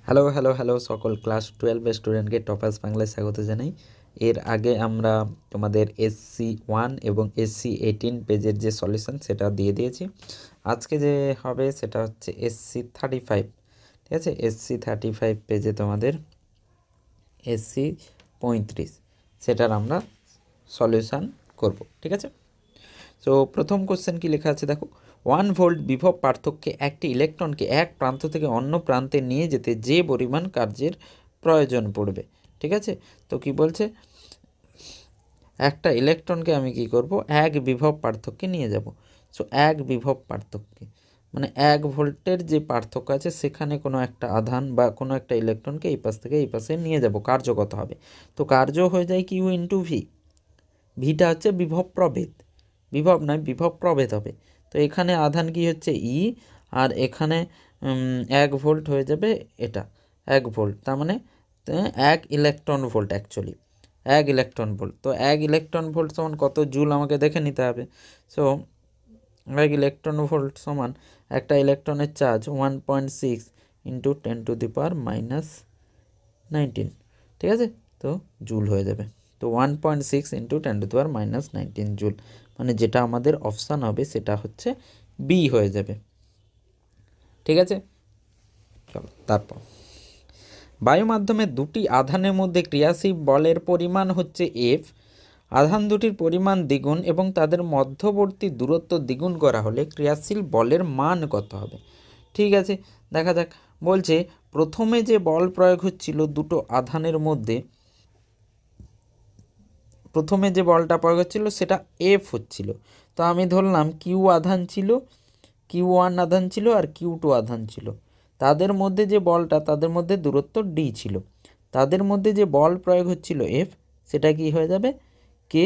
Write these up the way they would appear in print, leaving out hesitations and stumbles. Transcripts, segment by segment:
Hello hello hello সকল class 12 স্টুডেন্টকে toppers বাংলায় স্বাগত জানাই। এর আগে আমরা তোমাদের SC1 এবং SC18 পেজের যে সলিউশন সেটা দিয়ে দিয়েছি। আজকে যে হবে সেটা হচ্ছে SC35, ঠিক আছে। SC35 পেজে তোমাদের SC35 সেটার আমরা সলিউশন করব, ঠিক আছে। তো প্রথম কোশ্চেন কি লেখা আছে দেখো, 1 ভোল্ট বিভব পার্থক্যে একটি ইলেকট্রনকে এক প্রান্ত থেকে অন্য প্রান্তে নিয়ে যেতে যে পরিমাণ কার্যের প্রয়োজন পড়বে, ঠিক আছে। তো কি বলছে, একটা ইলেকট্রনকে আমি কি করব, এক বিভব পার্থক্যে নিয়ে যাব। সো এক বিভব পার্থক্যে মানে 1 ভোল্টের যে পার্থক্য আছে সেখানে কোনো একটা আধান বা কোনো একটা ইলেকট্রনকে এই পাশ থেকে এই পাশে নিয়ে যাব, কার্য কত হবে। তো কার্য হয়ে যায় কিউ ইন্টু ভি। ভিটা হচ্ছে বিভব প্রভেদ, বিভব নয় বিভব প্রভেদ হবে। তো এখানে আধান কি হচ্ছে ই, আর এখানে 1 ভোল্ট হয়ে যাবে, এটা 1 ভোল্ট, তার মানে 1 electron volt, actually 1 electron volt. তো 1 ইলেকট্রন ভোল্ট সমান কত জুল আমাকে দেখে নিতে হবে। সো 1 ইলেকট্রন ভোল্ট সমান একটা ইলেকট্রনের চার্জ 1.6 ইন্টু 10⁻⁻19, ঠিক আছে। তো জুল হয়ে যাবে। তো 1.6 ইন্টু 10⁻⁻19 জুল, মানে যেটা আমাদের অপশান হবে সেটা হচ্ছে বি হয়ে যাবে, ঠিক আছে। চলো তারপর, বায়ু মাধ্যমে দুটি আধানের মধ্যে ক্রিয়াশীল বলের পরিমাণ হচ্ছে এফ। আধান দুটির পরিমাণ দ্বিগুণ এবং তাদের মধ্যবর্তী দূরত্ব দ্বিগুণ করা হলে ক্রিয়াশীল বলের মান কত হবে, ঠিক আছে। দেখা যাক, বলছে প্রথমে যে বল প্রয়োগ হচ্ছিল দুটো আধানের মধ্যে, প্রথমে যে বলটা প্রয়োগ হচ্ছিল সেটা এফ হচ্ছিল। তো আমি ধরলাম কিউ আধান ছিল, Q1 আধান ছিল আর Q2 আধান ছিল। তাদের মধ্যে যে বলটা, তাদের মধ্যে দূরত্ব ডি ছিল। তাদের মধ্যে যে বল প্রয়োগ হচ্ছিল এফ, সেটা কি হয়ে যাবে কে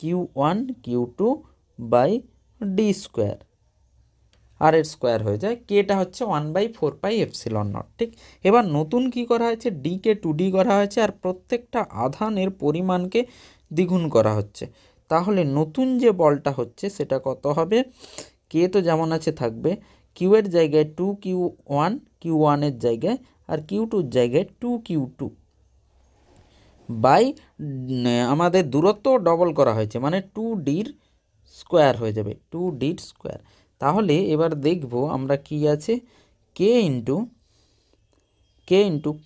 Q1 Q2 by D square, আর এর স্কোয়ার হয়ে যায়, কেটা হচ্ছে 1/4πε0, ঠিক। এবার নতুন কি করা হয়েছে, ডিকে 2D করা হয়েছে আর প্রত্যেকটা আধানের পরিমাণকে দ্বিগুণ করা হচ্ছে। তাহলে নতুন যে বলটা হচ্ছে সেটা কত হবে, কে তো যেমন আছে থাকবে, কিউ এর জায়গায় 2Q1, Q1 জায়গায়, আর Q2 জায়গায় 2Q2 বাই আমাদের দূরত্ব ডবল করা হয়েছে, মানে 2Dর স্কোয়ার হয়ে যাবে, 2Dর স্কোয়ার। তাহলে এবার দেখব আমরা কি আছে, কে into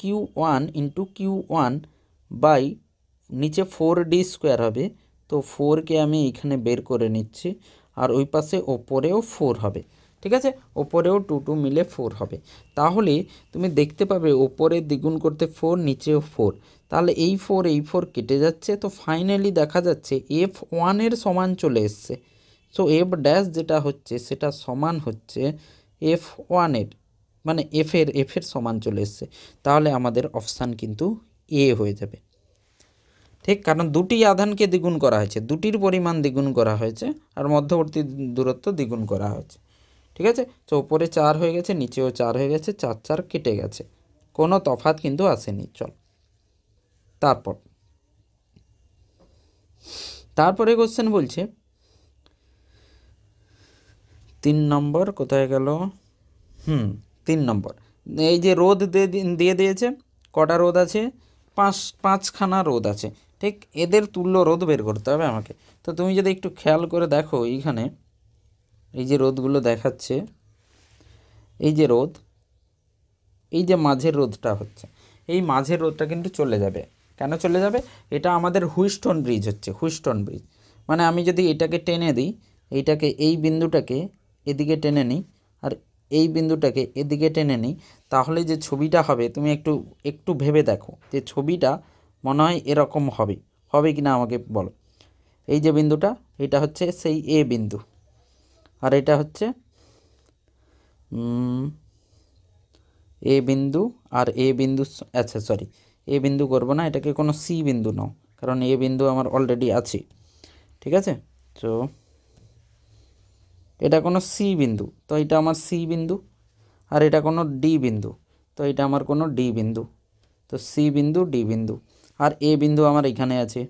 Q1 into Q1 by নিচে 4D স্কোয়ার হবে। তো 4কে আমি এখানে বের করে নিচ্ছি, আর ওই পাশে ওপরেও 4 হবে, ঠিক আছে। ওপরেও 2 মিলে 4 হবে। তাহলে তুমি দেখতে পাবে ওপরে দ্বিগুণ করতে 4, নিচেও 4, তাহলে এই 4 কেটে যাচ্ছে। তো ফাইনালি দেখা যাচ্ছে F1 এর সমান চলে এসছে। সো এফ ড্যাশ যেটা হচ্ছে সেটা সমান হচ্ছে F1 এর, মানে এফের সমান চলে এসছে। তাহলে আমাদের অপশান কিন্তু এ হয়ে যাবে, ঠিক। কারণ দুটি আধানকে দ্বিগুণ করা হয়েছে, দুটির পরিমাণ দ্বিগুণ করা হয়েছে, আর মধ্যবর্তী দূরত্ব দ্বিগুণ করা হয়েছে, ঠিক আছে। তো ওপরে 4 হয়ে গেছে, নিচেও 4 হয়ে গেছে, 4 4 কেটে গেছে, কোনো তফাৎ কিন্তু আসেনি। চল তারপরে কোশ্চেন বলছে 3 নম্বর, কোথায় গেল, 3 নম্বর, এই যে রোদ দিয়ে দিয়েছে, কটা রোদ আছে, 5খানা রোদ আছে, ঠিক। এদের তুল্য রোদ বের করতে হবে আমাকে। তো তুমি যদি একটু খেয়াল করে দেখো, এইখানে এই যে রোদগুলো দেখাচ্ছে, এই যে রোদ, এই যে মাঝের রোদটা হচ্ছে, এই মাঝের রোদটা কিন্তু চলে যাবে। কেন চলে যাবে, এটা আমাদের হুইস্টন ব্রিজ হচ্ছে, হুইস্টন ব্রিজ। মানে আমি যদি এটাকে টেনে দিই, এইটাকে, এই বিন্দুটাকে এদিকে টেনে নিই, আর এই বিন্দুটাকে এদিকে টেনে নিই, তাহলে যে ছবিটা হবে, তুমি একটু ভেবে দেখো যে ছবিটা মনে হয় এরকম হবে, হবে কি না আমাকে বলো। এই যে বিন্দুটা, এটা হচ্ছে সেই এ বিন্দু, আর এটা হচ্ছে এ বিন্দু, আর এ বিন্দু, আচ্ছা সরি, এ বিন্দু করবো না, এটাকে কোনো সি বিন্দু নাও, কারণ এ বিন্দু আমার অলরেডি আছে, ঠিক আছে। তো এটা কোনো সি বিন্দু, তো এটা আমার সি বিন্দু, আর এটা কোনো ডি বিন্দু, তো এটা আমার কোনো ডি বিন্দু। তো সি বিন্দু, ডি বিন্দু, আর এ বিন্দু আমার এখানে আছে,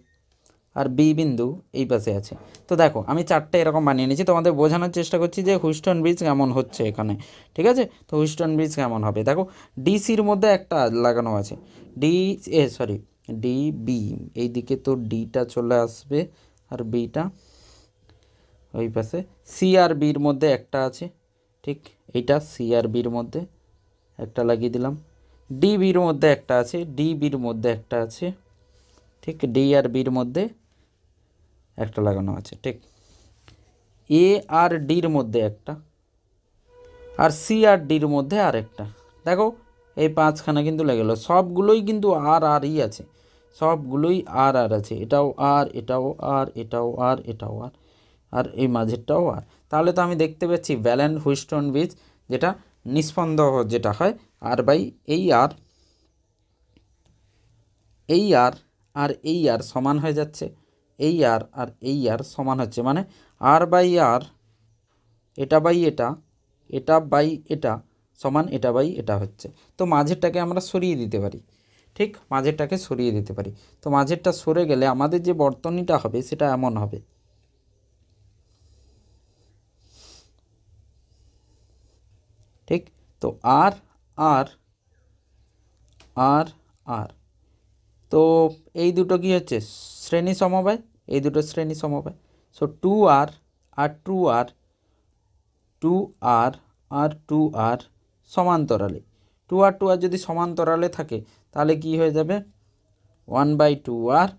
আর বি বিন্দু এই পাশে আছে। তো দেখো আমি চারটে এরকম বানিয়ে নিয়েছি, তোমাদের বোঝানোর চেষ্টা করছি যে হুইটস্টোন ব্রিজ কেমন হচ্ছে এখানে, ঠিক আছে। তো হুইটস্টোন ব্রিজ কেমন হবে দেখো, ডিসির মধ্যে একটা লাগানো আছে, ডি বি, এই দিকে তো ডিটা চলে আসবে আর বিটা ওই পাশে, সি আর বির মধ্যে একটা আছে, ঠিক এইটা সি আর বির মধ্যে একটা লাগিয়ে দিলাম, ডি বির মধ্যে একটা আছে, ডি বির মধ্যে একটা আছে, ঠিক ডি আর বির মধ্যে একটা লাগানো আছে, ঠিক এ আর ডির মধ্যে একটা, আর সি আর ডির মধ্যে আর একটা। দেখো এই পাঁচখানা কিন্তু লেগে গেলো, সবগুলোই কিন্তু আর আরই আছে, সবগুলোই আর আর আছে, এটাও আর, এটাও আর, এটাও আর, এটাও আর, আর এই মাঝেরটাও আর। তাহলে তো আমি দেখতে পাচ্ছি ভ্যালেন্ট হুইটস্টোন ব্রিজ যেটা নিস্পন্দ যেটা হয় আর বাই এই আর, এই আর আর এই আর সমান হয়ে যাচ্ছে, এই আর আর এই আর সমান হচ্ছে, মানে আর বাই আর, এটা বাই এটা, এটা বাই এটা সমান এটা বাই এটা হচ্ছে। তো মাঝেরটাকে আমরা সরিয়ে দিতে পারি, ঠিক মাঝেরটাকে সরিয়ে দিতে পারি। তো মাঝেরটা সরে গেলে আমাদের যে বর্তনীটা হবে সেটা এমন হবে, ঠিক। তো আর আর আর আর, তো এই দুটো কি হচ্ছে শ্রেণী সমবায়, এই দুটো শ্রেণী সমবায়। সো টু আর আর টু আর, টু আর আর টু আর সমান্তরালে, টু আর যদি সমান্তরালে থাকে তাহলে কি হয়ে যাবে, 1/2 আর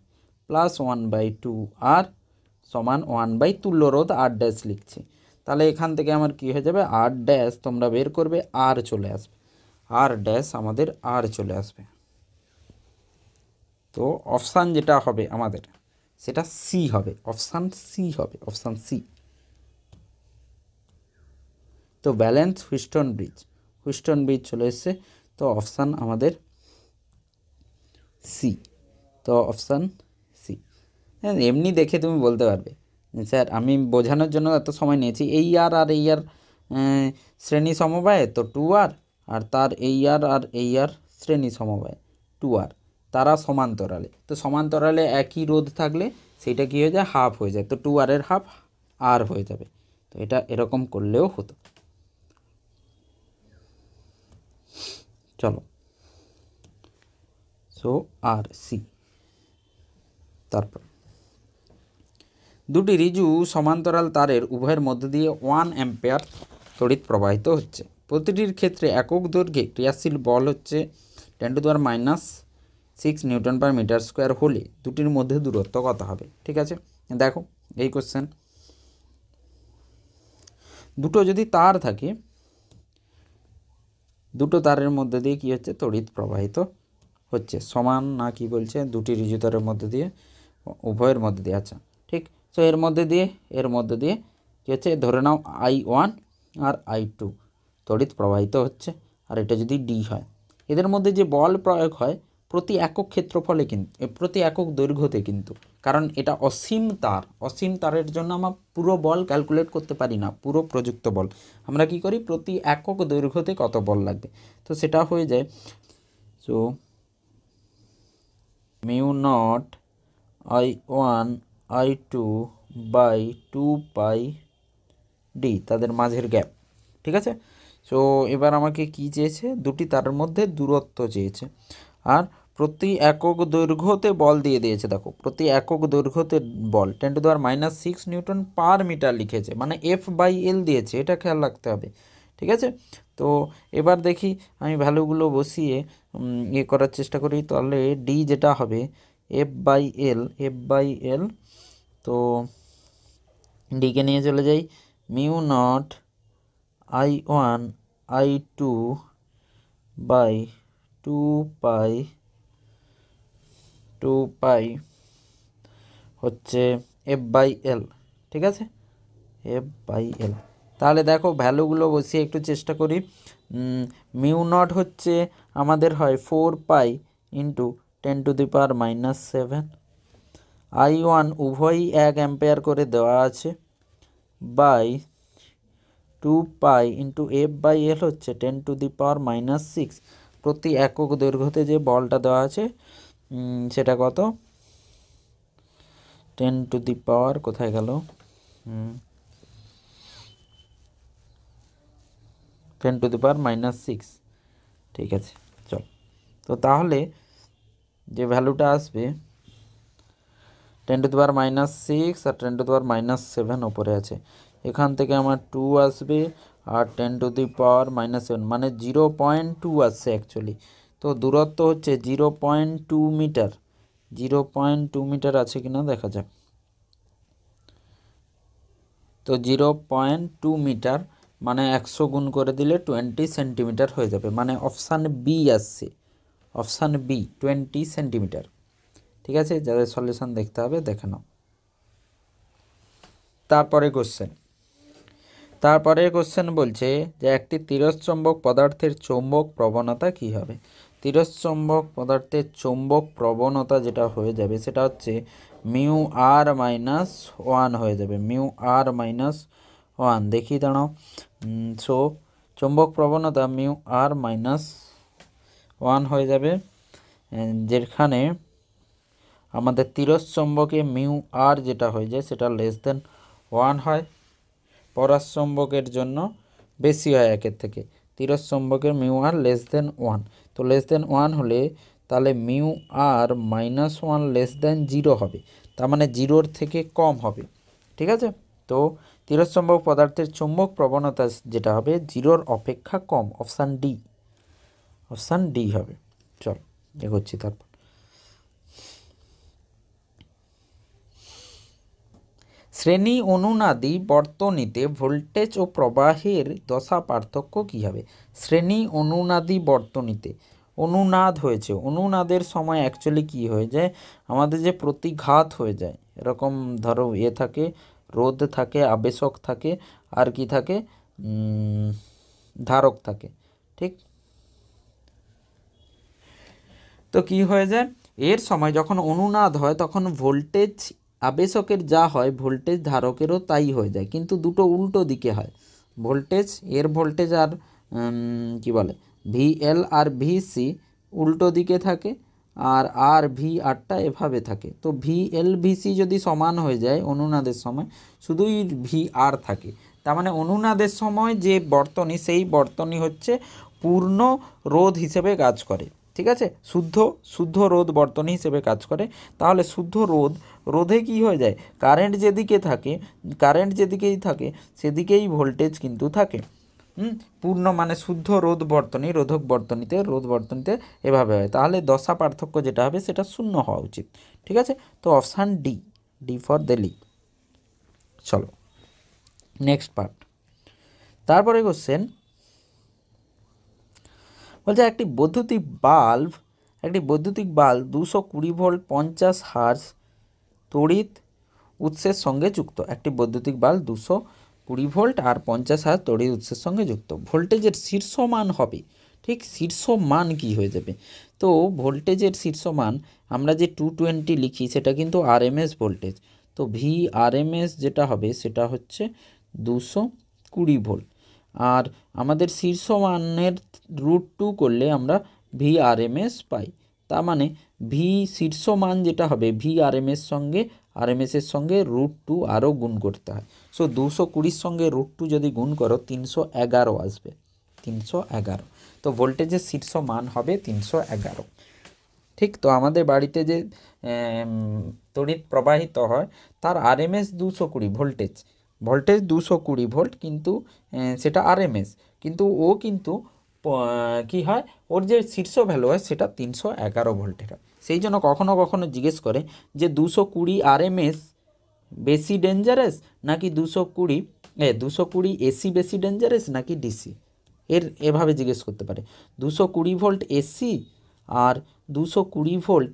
প্লাস 1/2 আর সমান 1/, তুল্যরোধ আর ড্যাশ লিখছি, তাহলে এখান থেকে আমার কি হয়ে যাবে, আর ড্যাশ তোমরা বের করবে, আর চলে আসবে, আর ড্যাশ আমাদের আর চলে আসবে। তো অপশান যেটা হবে আমাদের সেটা সি হবে, অপশান সি হবে, অপশান সি। তো ব্যালেন্স হুইটস্টোন ব্রিজ চলে এসছে, তো অপশান আমাদের সি, তো অপশান সি। হ্যাঁ এমনি দেখে তুমি বলতে পারবে স্যার আমি বোঝানোর জন্য এত সময় নিয়েছি, এই আর আর এই আর শ্রেণী সমবায়, তো টু আর তার এই আর এই আর শ্রেণী সমবায় টু আর, তারা সমান্তরালে, তো সমান্তরালে একই রোধ থাকলে সেইটা কী হয়ে যায়, হাফ হয়ে যায়, তো টু আরের হাফ আর হয়ে যাবে। তো এটা এরকম করলেও হতো। চলো সো আর সি। তারপর দুটি রিজু সমান্তরাল তারের উভয়ের মধ্য দিয়ে 1 অ্যাম্পিয়ার তড়িৎ প্রবাহিত হচ্ছে, প্রতিটির ক্ষেত্রে একক দৈর্ঘ্যে ক্রিয়াশীল বল হচ্ছে 10⁻⁶ নিউটন পার মিটার স্কোয়ার হলে দুটির মধ্যে দূরত্ব কত হবে। ঠিক আছে, দেখো এই কোশ্চেন, দুটো যদি তার থাকে, দুটো তারের মধ্যে দিয়ে কি হচ্ছে, তড়িৎ প্রবাহিত হচ্ছে, সমান না কি বলছে, দুটি রিজু তারের মধ্যে দিয়ে, উভয়ের মধ্যে দিয়ে, আচ্ছা ঠিক। সো এর মধ্যে দিয়ে কী হচ্ছে, ধরে নাও I1 আর I2 তড়িৎ প্রবাহিত হচ্ছে, আর এটা যদি ডি হয়, এদের মধ্যে যে বল প্রয়োগ হয় প্রতি একক ক্ষেত্রফলে কিন্তু, প্রতি একক দৈর্ঘ্যতে কিন্তু, কারণ এটা অসীম তারের জন্য আমরা পুরো বল ক্যালকুলেট করতে পারি না, পুরো প্রযুক্ত বল আমরা কি করি, প্রতি একক দৈর্ঘ্যতে কত বল লাগবে, তো সেটা হয়ে যায়। So μ0 I1 I2 by 2πd তাদের মাঝের গ্যাপ। ঠিক আছে, সো এবার আমাকে কি চেয়েছে, দুটি তারের মধ্যে দূরত্ব চেয়েছে, আর প্রতি একক দৈর্ঘ্যতে বল দিয়ে দিয়েছে, দেখো প্রতি একক দৈর্ঘ্যতে বল 10⁻⁶ নিউটন পার মিটার লিখেছে, মানে F/L দিয়েছে, এটা খেয়াল রাখতে হবে। ঠিক আছে, তো এবার দেখি আমি ভ্যালুগুলো বসিয়ে করার চেষ্টা করি, তাহলে ডি যেটা হবে F/L, তো ডিকে নিয়ে চলে যাই, μ0 I1 I2 বাই 2π হচ্ছে F/L। ঠিক আছে, F/L। তাহলে দেখো ভ্যালুগুলো বসিয়ে একটু চেষ্টা করি, μ0 হচ্ছে আমাদের হয় 4π × 10⁻⁷, I1 উভয়ই 1 অ্যাম্পিয়ার করে দেওয়া আছে, বাই 2π × F/L হচ্ছে 10⁻⁶, প্রতি একক দৈর্ঘ্যতে যে বলটা দেওয়া আছে সেটা কত, 10⁻, কোথায় গেল, 10⁻⁻6, ঠিক আছে। চল, তো তাহলে যে ভ্যালুটা আসবে 10⁻⁻6 আর 10⁻⁻7 ওপরে আছে, এখান থেকে আমার 2 আসবে, আর 10⁻⁻7 মানে 0.2 আসছে অ্যাকচুয়ালি। তো দূরত্ব হচ্ছে 0.2 মিটার। 0.2 মিটার আছে কিনা দেখা যাক। তো 0.2 মিটার মানে 100 গুণ করে দিলে 20 সেন্টিমিটার হয়ে যাবে, মানে অপশান বি আসছে, অপশান বি 20 সেন্টিমিটার। ঠিক আছে, যাদের সলিউশন দেখতে হবে দেখে নাও। তারপরে কোশ্চেন বলছে যে একটি তিরস্চম্বক পদার্থের চৌম্বক প্রবণতা কি হবে। তিরস্চম্বক পদার্থের চৌম্বক প্রবণতা যেটা হয়ে যাবে সেটা হচ্ছে μr-1 হয়ে যাবে, μr-1। দেখি দাঁড়াও, সো চৌম্বক প্রবণতা μr-1 হয়ে যাবে, যেখানে আমাদের তিরস্চম্বকে μr যেটা হয়ে যায় সেটা <1 হয়, পরাচম্বকের জন্য বেশি হয় 1 থেকে। তিরস্চম্বকের μr <1, তো <1 হলে তাহলে μr-1 0 হবে, তার মানে 0-র থেকে কম হবে। ঠিক আছে, তো তিরস্চম্বক পদার্থের চৌম্বক প্রবণতা যেটা হবে 0-র অপেক্ষা কম, অপশান ডি হবে। চল এগোচ্ছি। তারপর শ্রেণী অনুনাদি বর্তনীতে ভোল্টেজ ও প্রবাহের দশা পার্থক্য কী হবে। শ্রেণী অনুনাদি বর্তনীতে অনুনাদ হয়েছে, অনুনাদের সময় অ্যাকচুয়ালি কী হয়ে যায়, আমাদের যে প্রতিঘাত হয়ে যায়, এরকম ধরো থাকে, রোধ থাকে, আবেশক থাকে, আর কি থাকে, ধারক থাকে। ঠিক, তো কি হয়ে যায়, এর সময় যখন অনুনাদ হয় তখন ভোল্টেজ আবেশকের যা হয় ভোল্টেজ ধারকেরও তাই হয়ে যায়, কিন্তু দুটো উল্টো দিকে হয়। ভোল্টেজ আর কি বলে VL আর VC উল্টো দিকে থাকে, আর VRটা এভাবে থাকে। তো VL VC যদি সমান হয়ে যায় অনুনাদের সময় শুধুই VR থাকে, তার মানে অনুনাদের সময় যে বর্তনী সেই বর্তনী হচ্ছে পূর্ণ রোধ হিসেবে কাজ করে। ঠিক আছে, শুদ্ধ রোধ বর্তনী হিসেবে কাজ করে। তাহলে শুদ্ধ রোধে কি হয়ে যায়, কারেন্ট যেদিকেই থাকে সেদিকেই ভোল্টেজ কিন্তু থাকে। পূর্ণ মানে শুদ্ধ রোধ বর্তনীতে এভাবে হয়। তাহলে দশা পার্থক্য যেটা হবে সেটা 0 হওয়া উচিত। ঠিক আছে, তো অপশান ডি ফর দিল্লি। চলো নেক্সট পার্ট। তারপরে কোশ্চেন বলছে একটি বৈদ্যুতিক বাল্ব 220 ভোল্ট 50 হার্জ তড়িৎ উৎসের সঙ্গে যুক্ত। একটি বৈদ্যুতিক বাল্ব 220 ভোল্ট আর 50 হার্জ তড়িৎ উৎসের সঙ্গে যুক্ত। ভোল্টেজের শীর্ষ মান হবে, ঠিক শীর্ষ মান কি হয়ে যাবে, তো ভোল্টেজের শীর্ষ মান আমরা যে 220 লিখি সেটা কিন্তু RMS ভোল্টেজ, তো VRMS যেটা হবে সেটা হচ্ছে 220 ভোল্ট, আর আমাদের শীর্ষ মানের √2 করলে আমরা VRMS পাই। তার মানে শীর্ষ মান যেটা হবে RMS-এর সঙ্গে √2 আরও গুণ করতে হয়। সো 220 সঙ্গে √2 যদি গুণ করো 311 আসবে, 311। তো ভোল্টেজের শীর্ষ মান হবে 311। ঠিক, তো আমাদের বাড়িতে যে তড়িৎ প্রবাহিত হয় তার RMS 220 ভোল্টেজ 220 ভোল্ট, কিন্তু সেটা RMS, কিন্তু ও কিন্তু কি হয়, ওর যে শীর্ষ ভ্যালু হয় সেটা 311 ভোল্টের হয়। সেই জন্য কখনো কখনো জিজ্ঞেস করে যে 220 RMS বেশি ডেঞ্জারাস নাকি 220 AC বেশি ডেঞ্জারাস নাকি DC, এভাবে জিজ্ঞেস করতে পারে। 220 ভোল্ট AC আর 220 ভোল্ট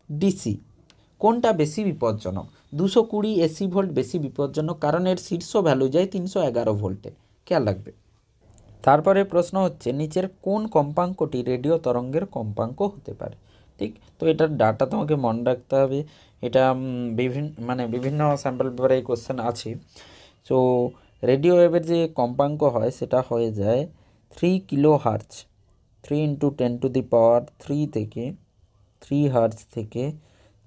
DC কোনটা বেশি বিপজ্জনক? 220 AC ভোল্ট বেশি বিপজ্জনক, কারণ এর শীর্ষ ভ্যালু যায় 311 ভোল্টে, খেয়াল রাখবে। তারপরে প্রশ্ন হচ্ছে নিচের কোন কম্পাঙ্কটি রেডিও তরঙ্গের কম্পাঙ্ক হতে পারে। ঠিক, তো এটার ডাটা তোমাকে মনে রাখতে হবে। এটা বিভিন্ন স্যাম্পল পেপারে এই কোশ্চেন আছে। সো রেডিও ওয়েভের যে কম্পাঙ্ক হয় সেটা হয়ে যায় 3 কিলোহার্জ, 3 × 10⁻³ থেকে 3 হার্জ থেকে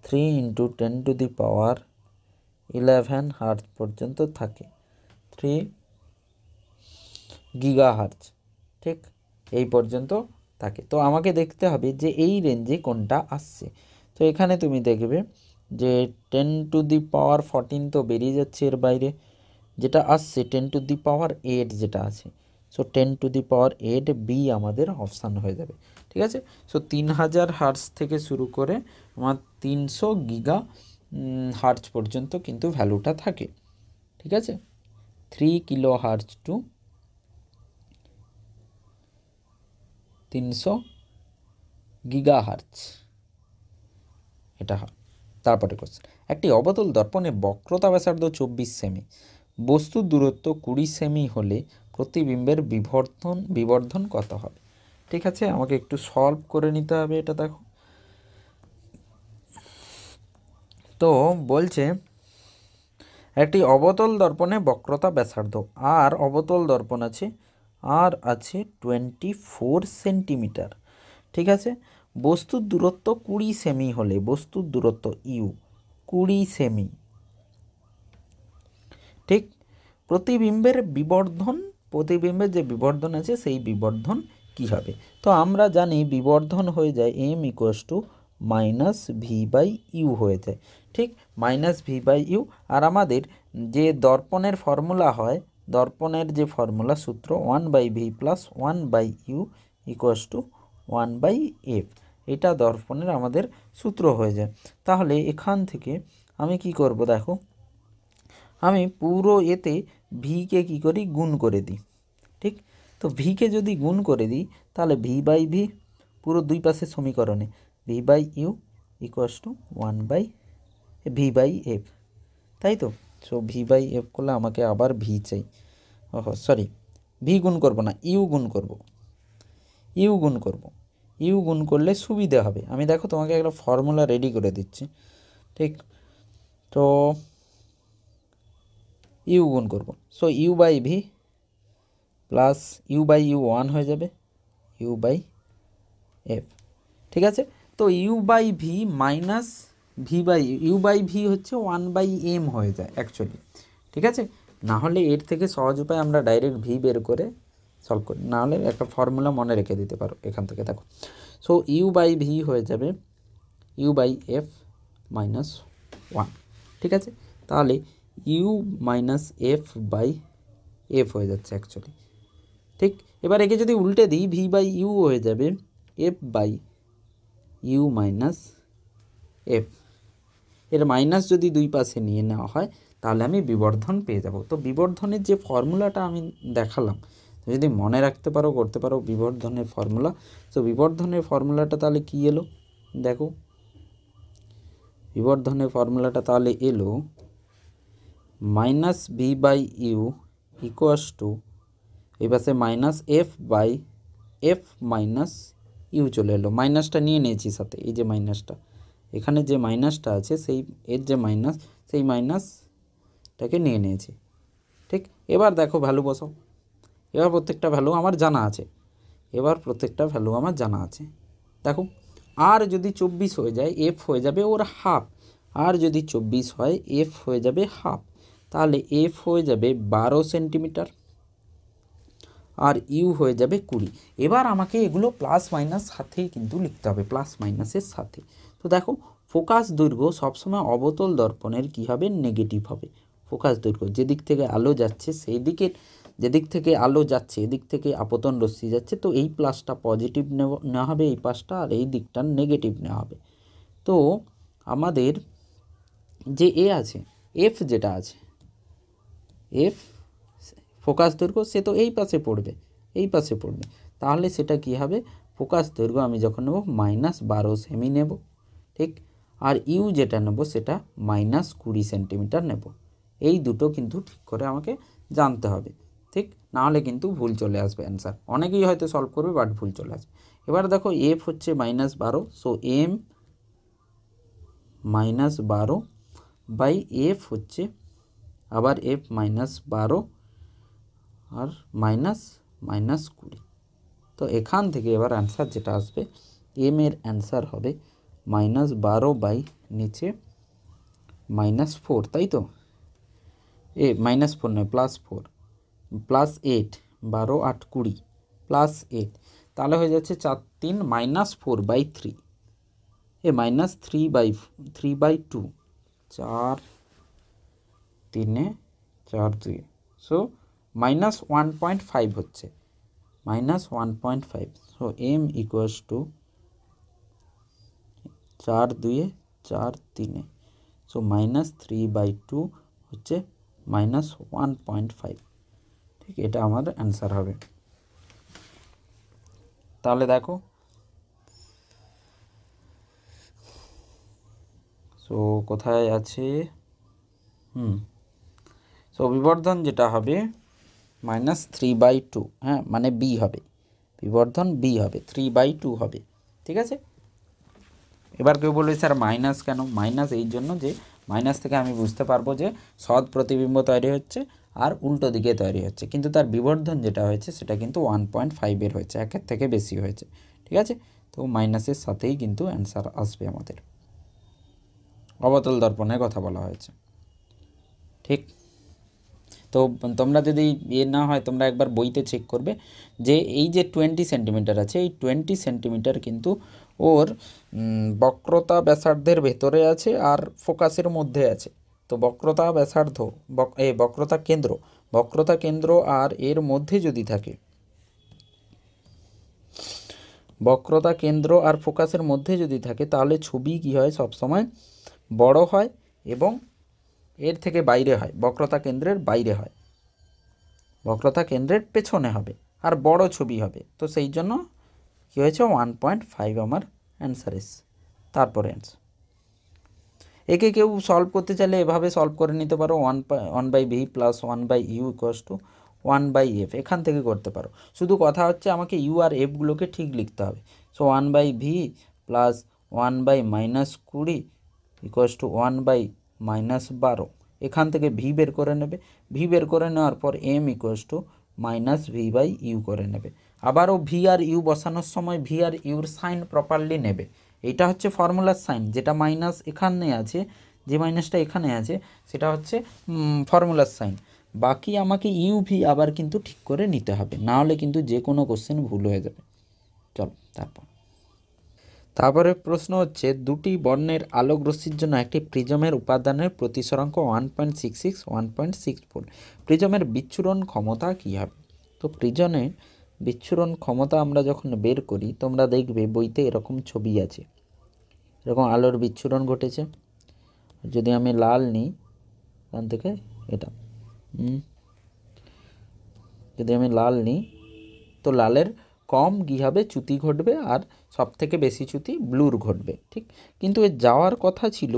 3 × 10⁻11 হার্জ পর্যন্ত থাকে, 3 গিগাহার্জ, ঠিক এই পর্যন্ত থাকে। তো আমাকে দেখতে হবে যে এই রেঞ্জে কোনটা আসছে। তো এখানে তুমি দেখবে যে 10⁻14 তো বেরিয়ে যাচ্ছে এর বাইরে, যেটা আসছে 10⁸ যেটা আছে। সো 10⁸ বি আমাদের অপশান হয়ে যাবে, ঠিক আছে। সো 3000 হার্জ থেকে শুরু করে আমার 300 গিগা হার্জ পর্যন্ত কিন্তু ভ্যালুটা থাকে, ঠিক আছে। 3 kilo hertz to 300 giga hertz, এটা হয়। তারপরে কোশ্চেন, একটি অবতল দর্পণে বক্রতা ব্যাসার্ধ 24 সেমি, বস্তুর দূরত্ব 20 সেমি হলে প্রতিবিম্বের বিবর্ধন কত হবে? ঠিক আছে, আমাকে একটু সলভ করে নিতে হবে এটা। দেখো তো বলছে একটি অবতল দর্পণে বক্রতা ব্যাসার্ধ আর অবতল দর্পণ আছে আর আছে 24 সেন্টিমিটার, ঠিক আছে। বস্তুর দূরত্ব 20 সেমি হলে, বস্তুর দূরত্ব ইউ 20 সেমি, ঠিক। প্রতিবিম্বের যে বিবর্ধন আছে সেই বিবর্ধন কি হবে? তো আমরা জানি বিবর্ধন হয়ে যায় m = -v/u হয়ে যায়, ঠিক, -v/u। আর আমাদের যে দর্পণের ফর্মুলা হয়, দর্পণের যে ফর্মুলা সূত্র 1/v + 1/u = 1/f, এটা দর্পণের আমাদের সূত্র হয়ে যায়। তাহলে এখান থেকে আমি কি করব? দেখো আমি পুরো এতে ভিকে কী করি? গুণ করে দিই, ঠিক। তো ভিকে যদি গুণ করে দিই তাহলে v/v পুরো দুই পাশে সমীকরণে v/u = 1/v/f, তাই তো। সো v/f করলে আমাকে আবার ভি চাই, সরি ভি গুণ করব না, ইউ গুণ করব, ইউ গুণ করলে সুবিধা হবে। আমি দেখো তোমাকে একটা ফর্মুলা রেডি করে দিচ্ছি, ঠিক। তো ইউ গুণ করব, সো u/v প্লাস u/u 1 হয়ে যাবে u/f, ঠিক আছে। তো u/v মাইনাস u/v হচ্ছে 1/m হয়ে যায় অ্যাকচুয়ালি, ঠিক আছে। না হলে এর থেকে সহজ উপায় আমরা ডাইরেক্ট ভি বের করে সলভ করি, না হলে একটা ফর্মুলা মনে রেখে দিতে পারো এখান থেকে। দেখো সো u/v হয়ে যাবে u/f -1, ঠিক আছে। তাহলে u - f/f হয়ে যাচ্ছে অ্যাকচুয়ালি, ঠিক। এবার একে যদি উল্টে দিই v/u হয়ে যাবে f/u - f, এর মাইনাস যদি দুই পাশে নিয়ে নেওয়া হয় তাহলে আমি বিবর্ধন পেয়ে যাব। তো বিবর্ধনের যে ফর্মুলাটা আমি দেখালাম, যদি মনে রাখতে পারো, করতে পারো বিবর্ধনের ফর্মুলা। তো বিবর্ধনের ফর্মুলাটা তাহলে কি এলো? দেখো বিবর্ধনের ফর্মুলাটা তাহলে এলো -v/u = এই পাশে -f/f - u চলে এলো, মাইনাসটা নিয়ে নিয়েছি সাথে, এই যে মাইনাসটা এখানে যে মাইনাসটা আছে সেই এর যে মাইনাস, সেই মাইনাসটাকে নিয়ে নিয়েছি, ঠিক। এবার দেখো ভ্যালু বসাও, এবার প্রত্যেকটা ভ্যালু আমার জানা আছে, দেখো আর যদি 24 হয়ে যায় এফ হয়ে যাবে ওর হাফ, আর যদি 24 হয় এফ হয়ে যাবে হাফ, তাহলে এফ হয়ে যাবে 12 সেন্টিমিটার আর ইউ হয়ে যাবে 20। এবার আমাকে এগুলো প্লাস মাইনাস সাথেই কিন্তু লিখতে হবে, প্লাস মাইনাসের সাথে। তো দেখো ফোকাস দৈর্ঘ্য সবসময় অবতল দর্পণের কী হবে? নেগেটিভ হবে। ফোকাস দৈর্ঘ্য যেদিক থেকে আলো যাচ্ছে সেই দিকের, যেদিক থেকে আলো যাচ্ছে এদিক থেকে আপতন রশ্মি যাচ্ছে, তো এই প্লাসটা পজিটিভ নেওয়া হবে এই পাশটা, আর এই দিকটা নেগেটিভ নেওয়া হবে। তো আমাদের যে এ আছে, এফ যেটা আছে, এফ ফোকাস দৈর্ঘ্য, সে তো এই পাশে পড়বে, তাহলে সেটা কি হবে? ফোকাস দৈর্ঘ্য আমি যখন নেব -12 সেমি নেব, ঠিক। আর ইউ যেটা নেব সেটা -20 সেন্টিমিটার নেব। এই দুটো কিন্তু ঠিক করে আমাকে জানতে হবে, ঠিক, নাহলে কিন্তু ভুল চলে আসবে অ্যান্সার। অনেকেই হয়তো সলভ করবে বাট ভুল চলে আসবে। এবার দেখো এফ হচ্ছে -12, সো এম -12/f হচ্ছে আবার f -12 আর -20। তো এখান থেকে এবার অ্যান্সার যেটা আসবে, এম এর অ্যান্সার হবে -12 নিচে -4, তাই তো? -4 নয়, +4 +8, 12 8 20 +8, তাহলে হয়ে যাচ্ছে 4 3 -4/3, -3/2, 4 3 4 2, সো -1.5 হচ্ছে, -1.5। So m equals to 4 2 4 3, so -3/2 হচ্ছে -1.5, ঠিক, এটা আমাদের অ্যান্সার হবে। তাহলে দেখো, সো কোথায় আছে, সো বিবর্ধন যেটা হবে -3/2, হ্যাঁ, মানে বি হবে, বিবর্ধন বি হবে, 3/2 হবে, ঠিক আছে। এবার কেউ বলবে স্যার মাইনাস কেন? মাইনাস এই জন্য যে মাইনাস থেকে আমি বুঝতে পারবো যে সৎ প্রতিবিম্ব তৈরি হচ্ছে আর উল্টো দিকে তৈরি হচ্ছে, কিন্তু তার বিবর্ধন যেটা হয়েছে সেটা কিন্তু 1.5 হয়েছে, 1 থেকে বেশি হয়েছে, ঠিক আছে। তো মাইনাসের সাথেই কিন্তু অ্যান্সার আসবে আমাদের। অবতল দর্পণের কথা বলা হয়েছে, ঠিক। তো তোমরা যদি না হয় তোমরা একবার বইতে চেক করবে যে এই যে 20 সেন্টিমিটার আছে, এই 20 সেন্টিমিটার কিন্তু ওর বক্রতা ব্যাসার্ধের ভেতরে আছে আর ফোকাসের মধ্যে আছে। তো বক্রতা ব্যাসার্ধ বক্রতা কেন্দ্র আর এর মধ্যে যদি থাকে, বক্রতা কেন্দ্র আর ফোকাসের মধ্যে যদি থাকে, তাহলে ছবি কি হয়, সবসময় বড় হয় এবং এর থেকে বাইরে হয়, বক্রতা কেন্দ্রের বাইরে হয়, বক্রতা কেন্দ্রের পেছনে হবে আর বড় ছবি হবে। তো সেই জন্য কী হয়েছে, 1.5 আমার অ্যান্সার এসছে। তারপরে অ্যান্সার একে কেউ সলভ করতে চাইলে এভাবে সলভ করে নিতে পারো, 1/v + 1/u = 1/f, এখান থেকে করতে পারো। শুধু কথা হচ্ছে আমাকে ইউ আর এফগুলোকে ঠিক লিখতে হবে। সো 1/v + 1/-20 = 1/-12, এখান থেকে ভি বের করে নেবে, ভি বের করে নেওয়ার পর m = -v/u করে নেবে। আবারও ভি আর ইউ বসানোর সময় ভি আর ইউর সাইন প্রপারলি নেবে। এটা হচ্ছে ফর্মুলার সাইন, যেটা মাইনাস এখানে আছে, যে মাইনাসটা এখানে আছে সেটা হচ্ছে ফর্মুলার সাইন। বাকি আমাকে ইউ ভি আবার কিন্তু ঠিক করে নিতে হবে, না হলে কিন্তু যে কোনো কোশ্চেন ভুল হয়ে যাবে। চলো তারপরে প্রশ্ন হচ্ছে, দুটি বর্ণের আলোক রশ্মির জন্য একটি প্রিজমের উপাদানের প্রতিসরাঙ্ক 1.66 1.64, প্রিজমের বিচ্ছুরণ ক্ষমতা কী হবে? তো প্রিজমের বিচ্ছুরণ ক্ষমতা আমরা যখন বের করি, তোমরা দেখবে বইতে এরকম ছবি আছে, এরকম আলোর বিচ্ছুরণ ঘটেছে। যদি আমি লাল নিই, এখান থেকে এটা, যদি আমি লাল নিই, তো লালের কম কী হবে, চ্যুতি ঘটবে, আর সব থেকে বেশি চ্যুতি ব্লুর ঘটবে, ঠিক। কিন্তু এর যাওয়ার কথা ছিল,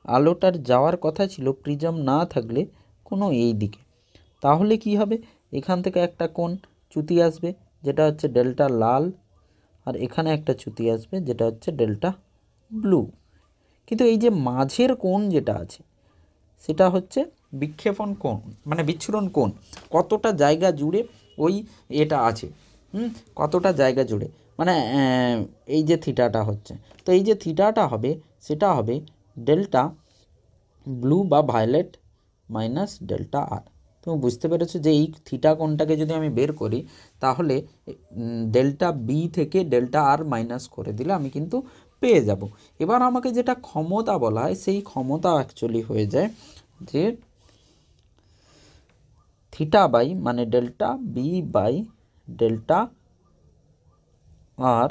আলোটার যাওয়ার কথা ছিল প্রিজম না থাকলে কোনো এই দিকে, তাহলে কি হবে, এখান থেকে একটা কোণ চ্যুতি আসবে যেটা হচ্ছে ডেল্টা লাল, আর এখানে একটা চ্যুতি আসবে যেটা হচ্ছে ডেল্টা ব্লু। কিন্তু এই যে মাঝের কোণ যেটা আছে সেটা হচ্ছে বিক্ষেপণ কোণ, মানে বিচ্ছুরণ কোণ, কতটা জায়গা জুড়ে ওই এটা আছে, কতটা জায়গা জুড়ে, মানে এই যে থিটাটা হচ্ছে, তো এই যে থিটাটা হবে সেটা হবে ডেল্টা ব্লু বা ভায়োলেট মাইনাস ডেল্টা আর। তুমি বুঝতে পেরেছো যে এই থিটা কোণটাকে যদি আমি বের করি, তাহলে ডেল্টা বি থেকে ডেল্টা আর মাইনাস করে দিলে আমি কিন্তু পেয়ে যাব। এবার আমাকে যেটা ক্ষমতা বলা হয়, সেই ক্ষমতা অ্যাকচুয়ালি হয়ে যায় যে থিটা বাই, মানে delta B by delta R,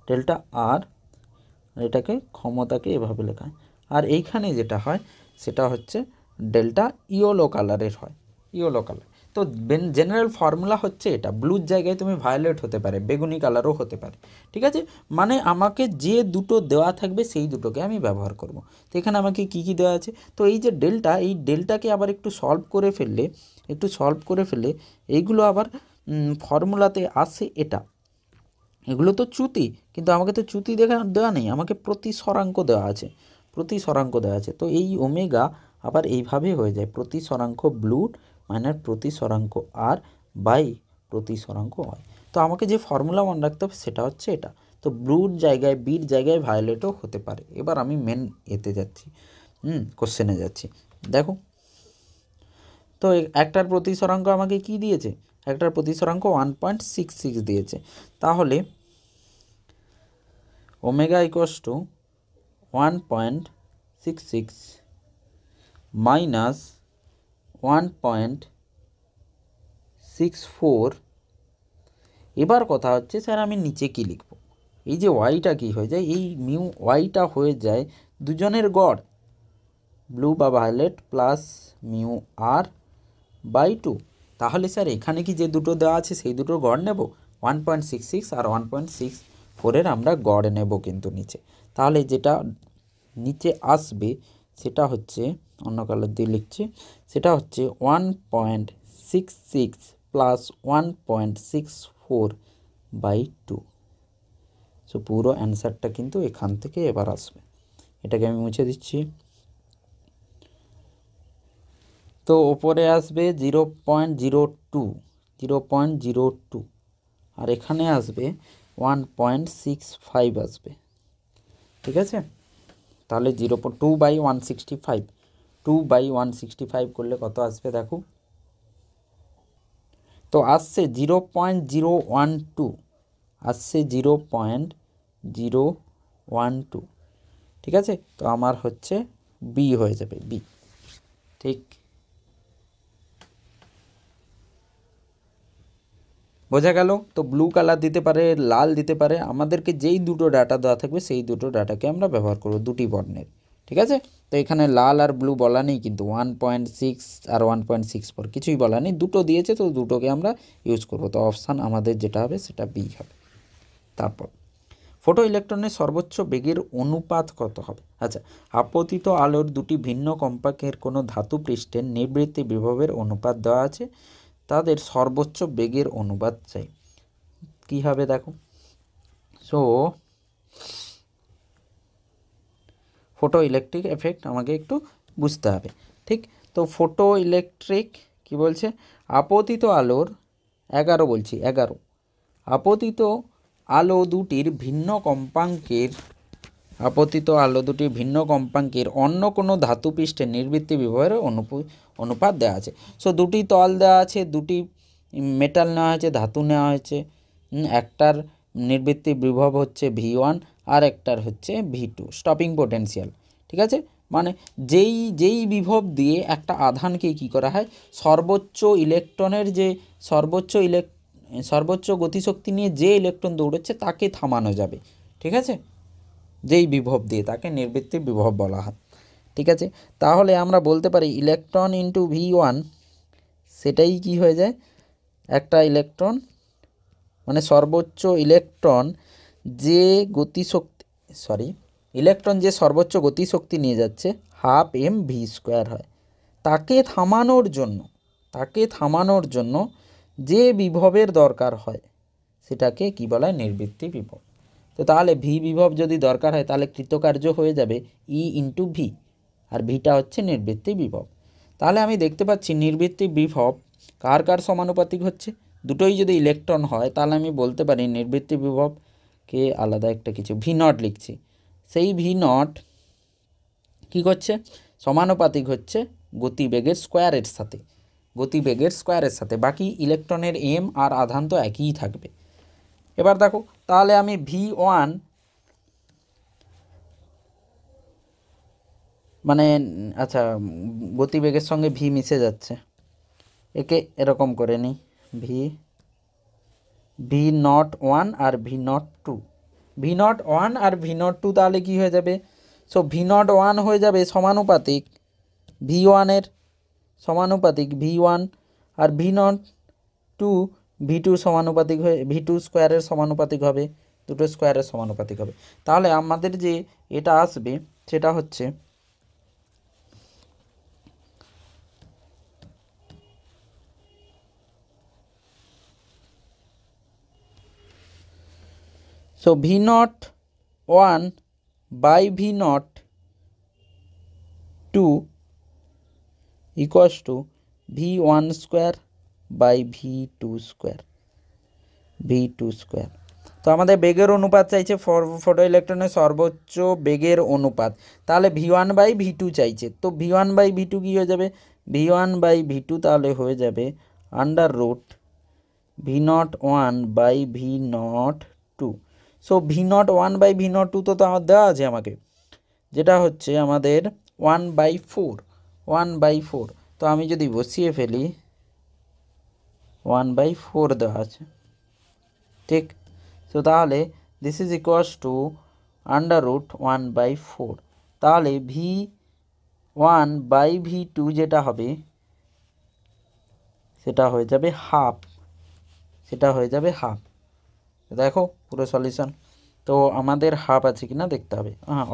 delta R, এটাকে ক্ষমতাকে এভাবে লেখা হয়। আর এইখানে যেটা হয় সেটা হচ্ছে ডেল্টা ইয়েলো কালারের হয়, ইয়েলো কালার। তো জেনারেল ফর্মুলা হচ্ছে এটা, ব্লুর জায়গায় তুমি ভায়োলেট হতে পারে, বেগুনি কালারও হতে পারে, ঠিক আছে। মানে আমাকে যে দুটো দেওয়া থাকবে সেই দুটোকে আমি ব্যবহার করব। তো এখানে আমাকে কি কি দেওয়া আছে, তো এই যে ডেল্টা, এই ডেল্টাকে আবার একটু সলভ করে ফেললে এইগুলো আবার ফর্মুলাতে আসে এটা, এগুলো তো চ্যুতি, কিন্তু আমাকে তো চ্যুতি দেওয়া নেই, আমাকে প্রতিসরাঙ্ক দেওয়া আছে। তো এই ওমেগা আবার এইভাবে হয়ে যায়, প্রতিসরাঙ্ক ব্লু মাইনাস প্রতিসরাঙ্ক আর বাই প্রতিসরাঙ্ক হয়। তো আমাকে যে ফর্মুলা মনে রাখতে হবে সেটা হচ্ছে এটা। তো ব্লুর জায়গায় বির জায়গায় ভায়োলেটও হতে পারে। এবার আমি মেন এতে যাচ্ছি, কোশ্চেনে যাচ্ছি। দেখো তো একটার প্রতিসরাঙ্ক আমাকে কি দিয়েছে, একটার প্রতিসরাঙ্ক 1.66 দিয়েছে। তাহলে ওমেগা ইকুয়ালস টু 1.66 মাইনাস 1.64। এবার কথা হচ্ছে স্যার আমি নিচে কি লিখব, এই যে ওয়াইটা কি হয়ে যায়, এই মিউ ওয়াইটা হয়ে যায় দুজনের গড়, ব্লু বা ভায়োলেট প্লাস মিউ আর বাই 2। তাহলে স্যার এখানে কি যে দুটো দেওয়া আছে সেই দুটোর গড় নেব, 1.66 আর 1.64 আমরা গড় নেব কিন্তু নিচে। তাহলে যেটা নিচে আসবে সেটা হচ্ছে, অন্য কালার দিয়ে লিখছি, সেটা হচ্ছে 1.66 প্লাস 1.64 বাই 2। সো পুরো অ্যান্সারটা কিন্তু এখান থেকে এবার আসবে। এটাকে আমি মুছে দিচ্ছি। তো ওপরে আসবে 0.02 আর এখানে আসবে 1.65 আসবে, ঠিক আছে। তাহলে 2/165, 2/165 করলে কত আসবে দেখো, তো আসছে 0.012, আসছে 0.012, ঠিক আছে। তো আমার হচ্ছে বি হয়ে যাবে, বি, ঠিক। বোঝা গেল? তো ব্লু কালার দিতে পারে, লাল দিতে পারে, আমাদেরকে যেই দুটো ডাটা দেওয়া থাকবে সেই দুটো ডাটাকে আমরা ব্যবহার করব, দুটি বর্ণের, ঠিক আছে। তো এখানে লাল আর ব্লু বলা নেই কিন্তু, 1.6 আর 1.64 কিছুই বলা নেই, দুটো দিয়েছে তো দুটোকে আমরা ইউজ করব। তো অপশান আমাদের যেটা হবে সেটা বি হবে। তারপর ফটো ইলেকট্রনের সর্বোচ্চ বেগের অনুপাত কত হবে? আচ্ছা, আপতিত আলোর দুটি ভিন্ন কম্পাঙ্কের কোনো ধাতু পৃষ্ঠের নিবৃত্তি বিভবের অনুপাত দেওয়া আছে, তাদের সর্বোচ্চ বেগের অনুপাত চাই। কী হবে দেখো, সো ফটো ইলেকট্রিক এফেক্ট আমাকে একটু বুঝতে হবে, ঠিক। তো ফটো ইলেকট্রিক কি বলছে, আপতিত আলোর 11 বলছি 11, আপতিত আলো দুটির ভিন্ন কম্পাঙ্কের, আপতিত আলো দুটির ভিন্ন কম্পাঙ্কের অন্য কোনো ধাতু পৃষ্ঠে নিবৃত্তি বিভবের অনুপাত দেওয়া আছে। সো দুটি তল দেওয়া আছে, দুটি মেটাল নেওয়া হয়েছে, ধাতু নেওয়া হয়েছে, একটার নিবৃত্তি বিভব হচ্ছে V1 আর একটার হচ্ছে V2 স্টপিং পোটেনশিয়াল, ঠিক আছে। মানে যেই বিভব দিয়ে একটা আধানকে কি করা হয়, সর্বোচ্চ ইলেকট্রনের যে সর্বোচ্চ গতিশক্তি নিয়ে যে ইলেকট্রন দৌড়চ্ছে তাকে থামানো যাবে, ঠিক আছে, যেই বিভব দিয়ে, তাকে নিবৃত্তি বিভব বলা হয়, ঠিক আছে। তাহলে আমরা বলতে পারি ইলেকট্রন ইন্টু V1 সেটাই কি হয়ে যায়, একটা ইলেকট্রন মানে সর্বোচ্চ ইলেকট্রন যে ইলেকট্রন যে সর্বোচ্চ গতিশক্তি নিয়ে যাচ্ছে 12 mv² হয়, তাকে থামানোর জন্য যে বিভবের দরকার হয় সেটাকে কি বলা হয়, নিবৃত্তি বিভব। তো তাহলে ভি বিভব যদি দরকার হয় তাহলে কৃতকার্য হয়ে যাবে ই ইন্টু ভি, আর ভিটা হচ্ছে নিবৃত্তি বিভব। তাহলে আমি দেখতে পাচ্ছি নিবৃত্তি বিভব কার কার সমানুপাতিক হচ্ছে, দুটোই যদি ইলেকট্রন হয় তাহলে আমি বলতে পারি নিবৃত্তি বিভবকে আলাদা একটা কিছু V0 লিখছি, সেই V0 কী করছে, সমানুপাতিক হচ্ছে গতিবেগের স্কোয়ারের সাথে, বাকি ইলেকট্রনের এম আর আধান তো একই থাকবে। এবার দেখো তাহলে আমি V1 মানে, আচ্ছা গতিবেগের সঙ্গে ভি মিশে যাচ্ছে, একে এরকম করে নিই, V01 আর V02, V01 আর V02 তাহলে কি হয়ে যাবে, সো V01 হয়ে যাবে সমানুপাতিক V1 সমানুপাতিক V1 আর V02 V2 সমানুপাতিক হয়ে V2 স্কোয়ারের সমানুপাতিক হবে, দুটো স্কোয়ারের সমানুপাতিক হবে। তাহলে আমাদের যে এটা আসবে সেটা হচ্ছে so V01 by V02 equals to V1² by V2²। আমাদের বেগের অনুপাত চাইছে ফটো ইলেকট্রনের সর্বোচ্চ বেগের অনুপাত, তাহলে v1/v2 চাইছে। তো v1/v2 কী হয়ে যাবে, v1/v2 তাহলে হয়ে যাবে v0(1/v02)। সো v0(1/v02) তো আমার দেওয়া আছে আমাকে, যেটা হচ্ছে আমাদের 1/4। তো আমি যদি বসিয়ে ফেলি 1/4 দেওয়া আছে, ঠিক। তো তাহলে দিস ইজ ইকুয়ালস টু √1/4। তাহলে v1/v2 যেটা হবে সেটা হয়ে যাবে হাফ। দেখো পুরো সলিউশন। তো আমাদের হাফ আছে কিনা দেখতে হবে। হ্যাঁ,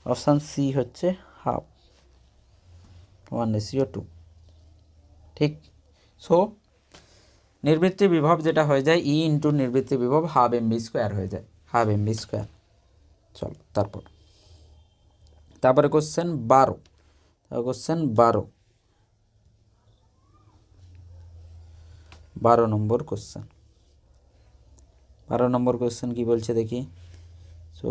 অপশান সি হচ্ছে হাফ, 1:2, ঠিক। সো নির্বৃত্তীয় বিভব যেটা হয়ে যায় ই ইন্টু নির্বৃত্তীয় বিভব হাফ mv² হয়ে যায়, হাফ mv²। চলো তারপরে কোশ্চেন 12। 12 নম্বর কোশ্চেন কি বলছে দেখি। সো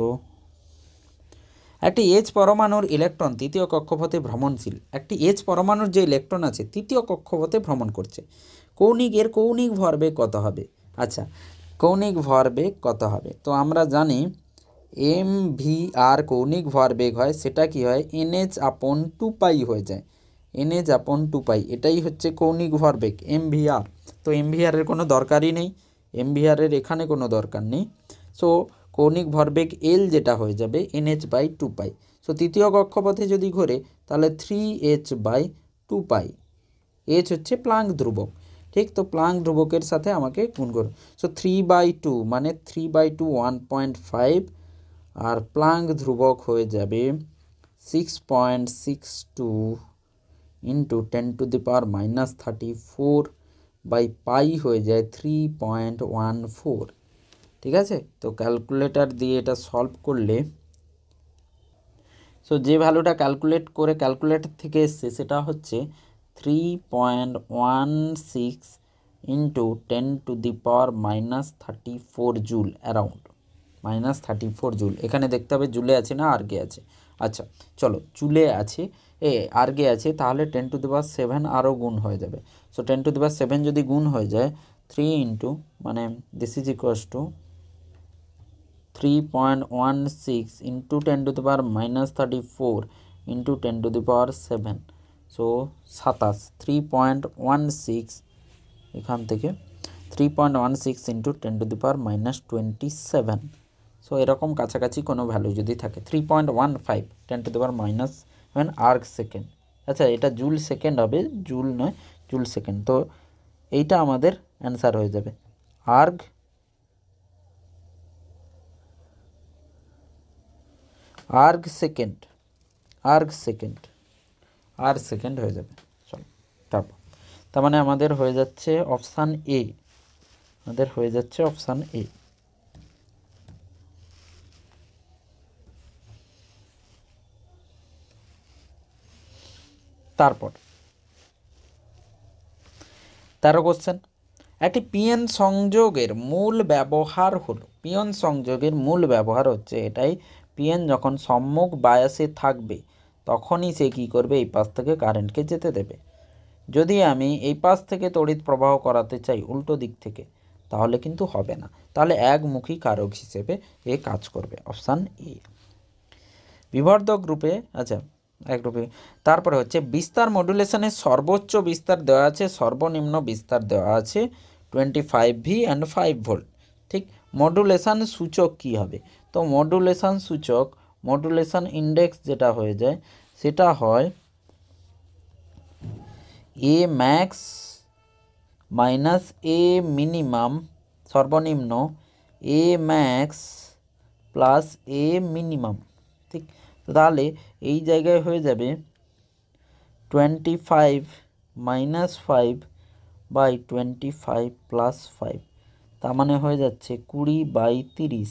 একটি H পরমাণুর ইলেকট্রন তৃতীয় কক্ষপথে ভ্রমণশীল। একটি H পরমাণুর যে ইলেকট্রন আছে তৃতীয় কক্ষপথে ভ্রমণ করছে। কৌণিক ভরবেগ কত হবে? আচ্ছা, কৌণিক ভরবেগ কত হবে? তো আমরা জানি mvr কৌণিক ভরবেগ হয়, সেটা কি হয় nh/2π হয়ে যায়, nh/2π। এটাই হচ্ছে কৌণিক ভরবেগ mvr। তো mvr এর কোনো দরকারই নেই, mvr এর এখানে কোনো দরকার নেই। সো কৌণিক ভরবেগ L যেটা হয়ে যাবে nh/2π। সো তৃতীয় কক্ষপথে যদি ঘোরে তাহলে 3h/2π। h হচ্ছে প্লাঙ্ক ধ্রুবক, ঠিক। তো প্লাঙ্ক ধ্রুবকের সাথে আমাকে গুণ করো। সো 3/2 মানে 3/2 1.5, আর প্লাঙ্ক ধ্রুবক হয়ে যাবে 6.62 ইন্টু 10⁻34/π হয়ে যায় 3.14, ঠিক আছে। তো ক্যালকুলেটর দিয়ে এটা সলভ করলে, সো যে ভ্যালুটা ক্যালকুলেটর থেকে এসছে সেটা হচ্ছে 3.16 ইন্টু 10⁻34 জুল, অ্যারাউন্ড -34 জুল। এখানে দেখতে হবে জুলে আছে না আর্গে আছে। আচ্ছা চলো, জুলে আছে, আর্গে আছে, তাহলে 10⁻7 আরও গুণ হয়ে যাবে। সো 10⁻7 যদি গুণ হয়ে যায় 3 ইন্টু মানে this is equals to 3.16 into 10⁻34 into 10⁻7, so 27। 3.16 এখান থেকে 3.16 ইন্টু 10⁻27। সো এরকম কাছাকাছি কোনো ভ্যালু যদি থাকে 3.15 10⁻7 আর্গ সেকেন্ড। আচ্ছা, এটা জুল সেকেন্ড হবে, জুল নয়, জুল সেকেন্ড। তো এইটা আমাদের অ্যান্সার হয়ে যাবে আর্গ সেকেন্ড হয়ে যাবে। চলো তার মানে আমাদের হয়ে যাচ্ছে অপশান এ, তারপর 13 কোশ্চেন। একটি পিএন সংযোগের মূল ব্যবহার হচ্ছে এটাই, পিএন যখন সম্মুখ বায়াসে থাকবে তখনই সে কী করবে, এই পাশ থেকে কারেন্টকে যেতে দেবে। যদি আমি এই পাশ থেকে তড়িৎ প্রবাহ করাতে চাই উল্টো দিক থেকে, তাহলে কিন্তু হবে না, তাহলে একমুখী কারক হিসেবে এ কাজ করবে, অপশান এ। বিবর্ধক রূপে, আচ্ছা একরূপে। তারপরে হচ্ছে বিস্তার মডুলেশনের সর্বোচ্চ বিস্তার দেওয়া আছে, সর্বনিম্ন বিস্তার দেওয়া আছে 25V অ্যান্ড 5 ভোল্ট, ঠিক। মডুলেশন সূচক কি হবে? তো মডুলেশন ইন্ডেক্স যেটা হয়ে যায় সেটা হয় এ ম্যাক্স মাইনাস এ মিনিমাম, সর্বনিম্ন এ ম্যাক্স প্লাস এ মিনিমাম, ঠিক। তাহলে এই জায়গায় হয়ে যাবে 25 - 5/25 + 5, তার মানে হয়ে যাচ্ছে 20/30,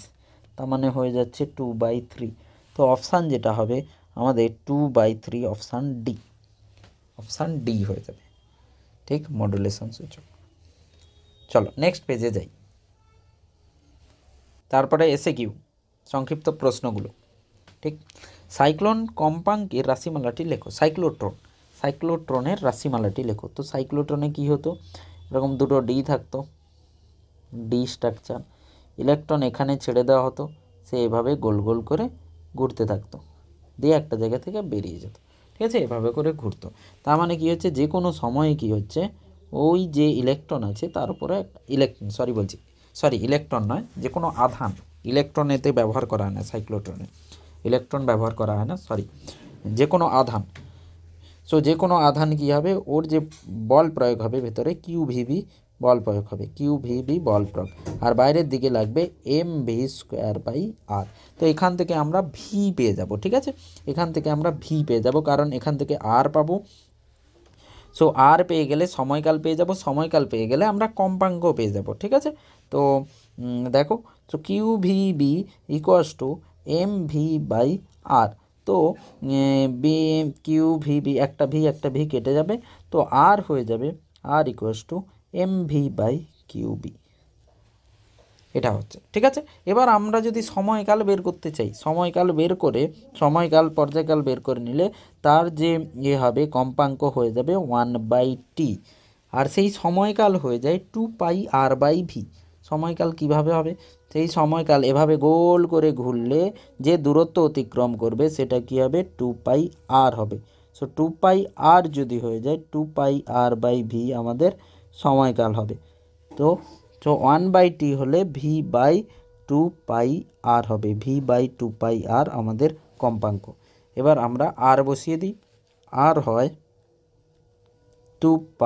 তার মানে হয়ে যাচ্ছে 2/3। তো অপশান যেটা হবে আমাদের 2/3, অপশান ডি হয়ে যাবে, ঠিক, মডুলেশন সূচক। চলো নেক্সট পেজে যাই। তারপরে এসএকিউ সংক্ষিপ্ত প্রশ্নগুলো, ঠিক। সাইক্লোন কম্পাঙ্কের রাশিমালাটি লেখো। সাইক্লোট্রনের রাশিমালাটি লেখো। তো সাইক্লোট্রনে কি হতো, এরকম দুটো ডি থাকতো, ডি স্ট্রাকচার। ইলেকট্রন এখানে ছেড়ে দেওয়া হতো, সে এভাবে গোল গোল করে ঘুরতে থাকতো, দিয়ে একটা জায়গা থেকে বেরিয়ে যেত, ঠিক আছে, এভাবে করে ঘুরতো। তার মানে কি হচ্ছে, যে কোনো সময়ে কি হচ্ছে, ওই যে ইলেকট্রন আছে তার উপরে ইলেকট্রন নয়, যে কোনো আধান, ইলেকট্রন এতে ব্যবহার করা হয় না, সাইক্লোট্রনে ইলেকট্রন ব্যবহার করা হয় না, যে কোনো আধান। সো যে কোনো আধান কী হবে, ওর যে বল প্রয়োগ হবে ভেতরে QVB বল প্রয়োগ হবে, QVB বল প্রয়োগ, আর বাইরের দিকে লাগবে mv²/r। তো এখান থেকে আমরা ভি পেয়ে যাব, ঠিক আছে, এখান থেকে আমরা ভি পেয়ে যাব, কারণ এখান থেকে আর পাবো। সো আর পেয়ে গেলে সময়কাল পেয়ে যাব, সময়কাল পেয়ে গেলে আমরা কম্পাঙ্ক পেয়ে যাব, ঠিক আছে। তো দেখো, তো QVB = mv/r। তো QVB একটা ভি কেটে যাবে, তো আর হয়ে যাবে r = mv/QB, এটা হচ্ছে, ঠিক আছে। এবার আমরা যদি সময়কাল বের করতে চাই, সময়কাল পর্যায়কাল বের করে নিলে তার যে হবে কম্পাঙ্ক হয়ে যাবে 1/t, আর সেই সময়কাল হয়ে যায় 2πr/v। সময়কাল কিভাবে হবে, সেই সময়কাল এভাবে গোল করে ঘুরলে যে দূরত্ব অতিক্রম করবে সেটা কি হবে, 2πr হবে। সো 2πr যদি হয়ে যায়, 2πr/v আমাদের সময়কাল হবে। তো 1/t হলে v/2πr হবে, v/2πr আমাদের কম্পাঙ্ক। এবার আমরা আর বসিয়ে দিই, আর হয় 2π,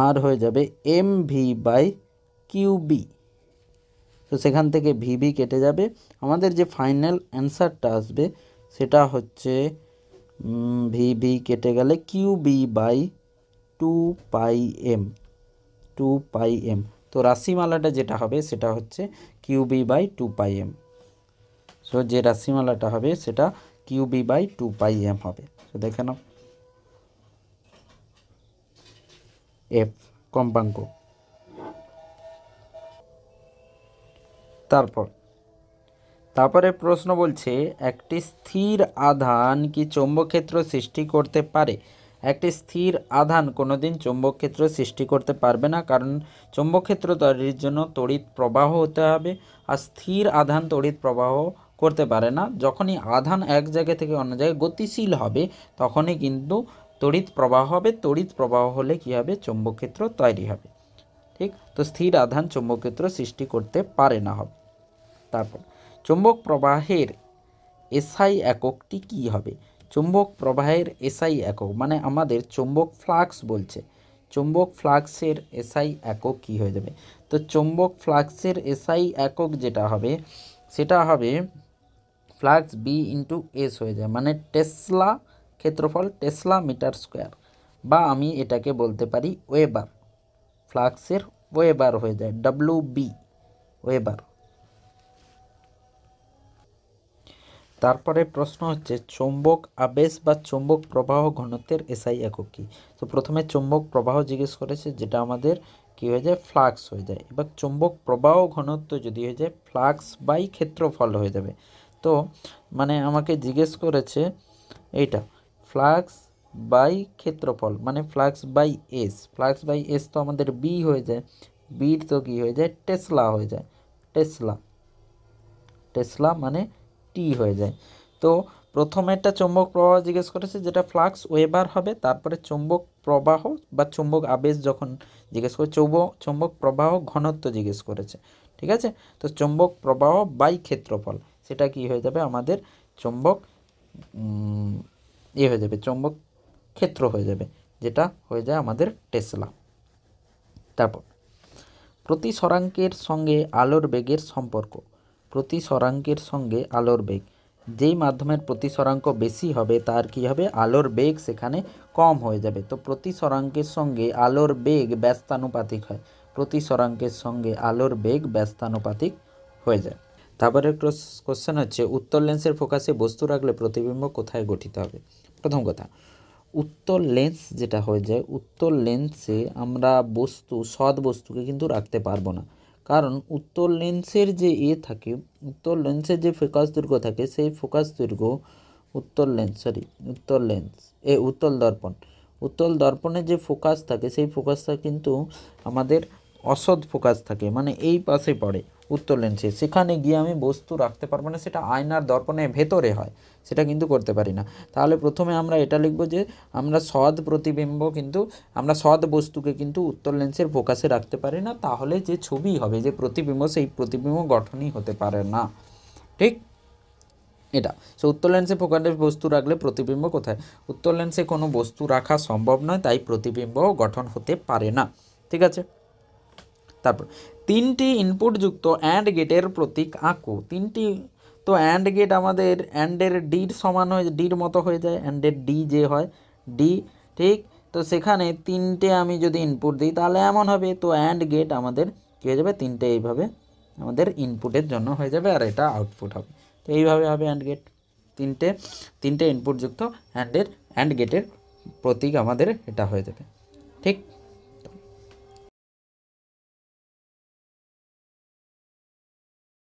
আর হয়ে যাবে mv/QB। তো সেখান থেকে ভিবি কেটে যাবে, আমাদের যে ফাইনাল অ্যান্সারটা আসবে সেটা হচ্ছে ভিবি কেটে গেলে QB/2πm। তো রাশিমালাটা যেটা হবে সেটা হচ্ছে QB/2πm। সো যে রাশিমালাটা হবে সেটা QB/2πm হবে। তো দেখে নাও, এফ কম্পাঙ্ক। তারপরে প্রশ্ন বলছে, একটি স্থির আধান কি চৌম্বক ক্ষেত্র সৃষ্টি করতে পারে? একটি স্থির আধান কোনোদিন চৌম্বক ক্ষেত্র সৃষ্টি করতে পারবে না, কারণ চৌম্বক ক্ষেত্র তৈরির জন্য তড়িৎ প্রবাহ হতে হবে, আর স্থির আধান তড়িৎ প্রবাহ করতে পারে না। যখনই আধান এক জায়গা থেকে অন্য জায়গায় গতিশীল হবে তখনই কিন্তু তড়িৎ প্রবাহ হবে, তড়িৎ প্রবাহ হলে কি হবে, চৌম্বক ক্ষেত্র তৈরি হবে, ঠিক। তো স্থির আধান চৌম্বক ক্ষেত্র সৃষ্টি করতে পারে না হবে। তারপর চৌম্বক প্রবাহের এসআই এককটি কি হবে? চৌম্বক প্রবাহের এসআই একক মানে আমাদের চৌম্বক ফ্লাক্স বলছে, চৌম্বক ফ্লাক্সের এসআই একক কি হয়ে যাবে? তো চৌম্বক ফ্লাক্সের এসআই একক যেটা হবে সেটা হবে ফ্লাক্স B/S হয়ে যায়, মানে টেসলা ক্ষেত্রফল, টেসলা মিটার স্কোয়ার, বা আমি এটাকে বলতে পারি ওয়েবার, ফ্লাক্সের ওয়েবার হয়ে যায়, WB ওয়েবার। তারপরে প্রশ্ন হচ্ছে, চৌম্বক আবেশ বা চৌম্বক প্রবাহ ঘনত্বের এসআই একক কী? তো প্রথমে চৌম্বক প্রবাহ জিজ্ঞেস করেছে, যেটা আমাদের কী হয়ে যায়, ফ্লাক্স হয়ে যায়। এবার চৌম্বক প্রবাহ ঘনত্ব যদি হয়ে যায় ফ্লাক্স বাই ক্ষেত্রফল হয়ে যাবে। তো মানে আমাকে জিজ্ঞেস করেছে এইটা, ফ্লাক্স বাই ক্ষেত্রফল মানে flux by S, flux by S তো আমাদের বি হয়ে যায়, বির তো কী হয়ে যায়, টেসলা হয়ে যায়, টেসলা মানে টি হয়ে যায়। তো প্রথমে একটা চৌম্বক প্রবাহ জিজ্ঞেস করেছে যেটা ফ্লাক্স ওয়েবার হবে, তারপরে চৌম্বক প্রবাহ বা চৌম্বক আবেশ যখন জিজ্ঞেস করে, চৌম্বক প্রবাহ ঘনত্ব জিজ্ঞেস করেছে, ঠিক আছে। তো চৌম্বক প্রবাহ বাই ক্ষেত্রফল সেটা কি হয়ে যাবে, আমাদের চৌম্বক হয়ে যাবে, চৌম্বক ক্ষেত্র হয়ে যাবে, যেটা হয়ে যায় আমাদের টেসলা। তারপর প্রতিসরাঙ্কের সঙ্গে আলোর বেগের সম্পর্ক। প্রতিসরাঙ্কের সঙ্গে আলোর বেগ, যেই মাধ্যমের প্রতিসরাঙ্ক বেশি হবে তার কি হবে, আলোর বেগ সেখানে কম হয়ে যাবে। তো প্রতিসরাঙ্কের সঙ্গে আলোর বেগ ব্যস্তানুপাতিক হয়, প্রতিসরাঙ্কের সঙ্গে আলোর বেগ ব্যস্তানুপাতিক হয়ে যায়। তারপরে কোশ্চেন হচ্ছে, উত্তর লেন্সের ফোকাসে বস্তু রাখলে প্রতিবিম্ব কোথায় গঠিত হবে? প্রথম কথা, উত্তর লেন্স যেটা হয়ে যায়, উত্তর লেন্সে আমরা সৎ বস্তুকে কিন্তু রাখতে পারবো না, কারণ উত্তর লেন্সের যে থাকে, উত্তর লেন্সের যে ফোকাস দৈর্ঘ্য থাকে, সেই ফোকাস দৈর্ঘ্য উত্তল দর্পণের যে ফোকাস থাকে, সেই ফোকাসটা কিন্তু আমাদের অসৎ ফোকাস থাকে, মানে এই পাশে পড়ে উত্তর লেন্সে। সেখানে গিয়ে আমি বস্তু রাখতে পারবো না, সেটা আয়নার দর্পণের ভেতরে হয়, সেটা কিন্তু করতে পারি না। তাহলে প্রথমে আমরা এটা লিখব যে আমরা সৎ প্রতিবিম্ব কিন্তু আমরা সৎ বস্তুকে কিন্তু উত্তর লেন্সের ফোকাসে রাখতে পারি না, তাহলে যে ছবি হবে, যে প্রতিবিম্ব, সেই প্রতিবিম্ব গঠনই হতে পারে না। ঠিক এটা উত্তর লেন্সে ফোকাসে বস্তু রাখলে প্রতিবিম্ব কোথায়? উত্তর লেন্সে কোনো বস্তু রাখা সম্ভব নয়, তাই প্রতিবিম্ব গঠন হতে পারে না। ঠিক আছে, তারপর 3টি ইনপুটযুক্ত অ্যান্ড গেটের প্রতীক আঁকো। 3টি তো অ্যান্ড গেট আমাদের অ্যান্ডের ডির সমান হয়ে, ডির মতো হয়ে যায়, অ্যান্ডের ডি যে হয় ডি, ঠিক। তো সেখানে 3টে আমি যদি ইনপুট দিই তাহলে এমন হবে। তো অ্যান্ড গেট আমাদের কী হয়ে যাবে? 3টে এইভাবে আমাদের ইনপুটের জন্য হয়ে যাবে, আর এটা আউটপুট হবে। তো এইভাবে হবে অ্যান্ড গেট। 3টে ইনপুটযুক্ত অ্যান্ড গেটের প্রতীক আমাদের এটা হয়ে যাবে। ঠিক।